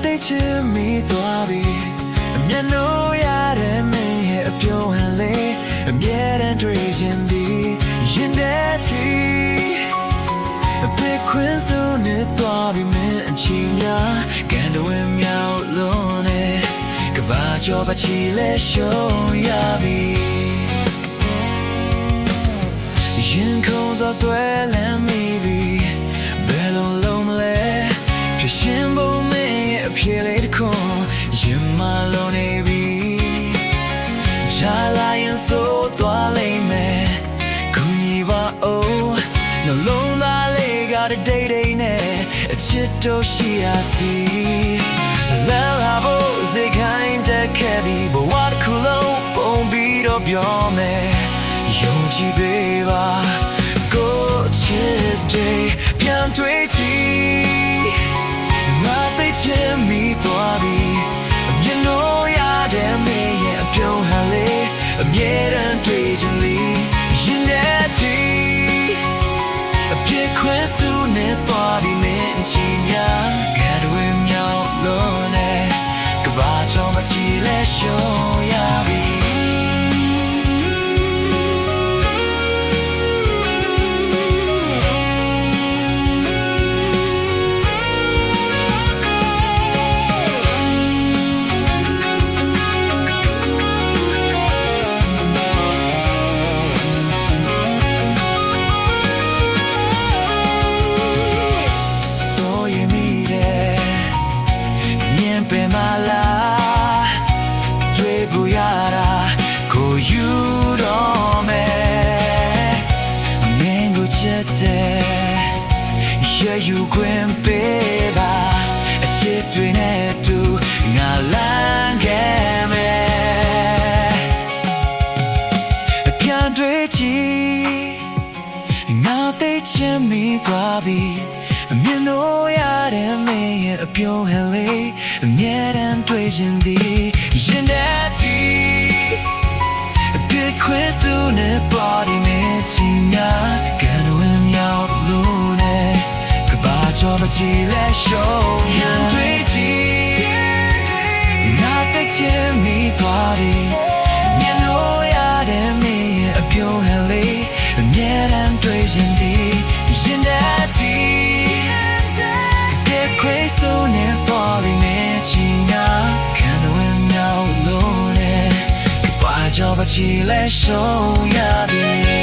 သိချင်မိသွားပြီမျက်နှာရတဲ့မင်းရဲ့အပြုံးဟန်လေးအမြဲတမ်းတွေ့ရင်ဒီရင်တဲ့တီအပစ်ခွင်းစုံနဲ့သွားပြီမင်းအချိန်များကန်တော်ဝင်မြောက်လုံးနဲ့ကဘာကျော်ပါချီလဲရှုံးရပြီရင်ခုန်စွာဆွဲလန်းမိပြီဘယ်လိုလုံးမလဲဖြစ်ရှင်ပုံမင်းရဲ့အပြေလေးတစ်ခွန်းရင်မလုံးနေပြီချာလာရင်ဆိုသွားလိမ့်မယ်ကူညီပါဦးနှလုံးသားလေးကတတိတ်တိတ်နဲ့အချစ်တို့ရှိရစီလဲလာဖို့စိတ်ခိုင်းတက်ခဲ့ပြီးဘဝတစ်ခုလုံးပုံပြီးတော့ပြောမယ်ယုံကြည်ပေးပါကိုချစ်တဲ့ပြန်တွေ့ကြည့်ငါသိချင်မိသွားပြီမျက်နှာရတဲ့မင်းရဲ့အပြုံးဟန်လေးအမြဲတမ်းတွေ့ချင်လေရင်တဲ့တီအပြစ်ခွဲစုနဲ့သွားပြီမင်းချီများကဲတွေမြောက်လို့နဲ့ကဘာကြောင့်မချီလဲရှုံးရပြီရယူခွင့်ပေးပါအချစ်တွေနဲ့တူငါလမ်းခဲ့မယ်ပြန်တွေ့ချင်ငါသိချင်မိသွားပြီမျက်နှာရတဲ့မင်းရဲ့အပြုံးဟန်လေးအမြဲတမ်းတွေ့ရင်ဒီရင်တဲ့တီအပြစ်ခွဲစုနဲ့ body နဲ့ချင်ညာကန်ဝင်မြောက်လို့နဲ့ကျော်မချီလဲရှုံးရန်တွေ့ကြည့်ငါသိချင်မိသွားပြီမျက်နှာရတဲ့မင်းရဲ့အပြုံးဟန်လေးအမြဲတမ်းတွေ့ရင်ဒီရင်တဲ့တီget crazy and falling နဲ့ချီနာခံဝင်မြောက်လို့နဲ့ဘာကျော်မချီလဲရှုံးရပြီ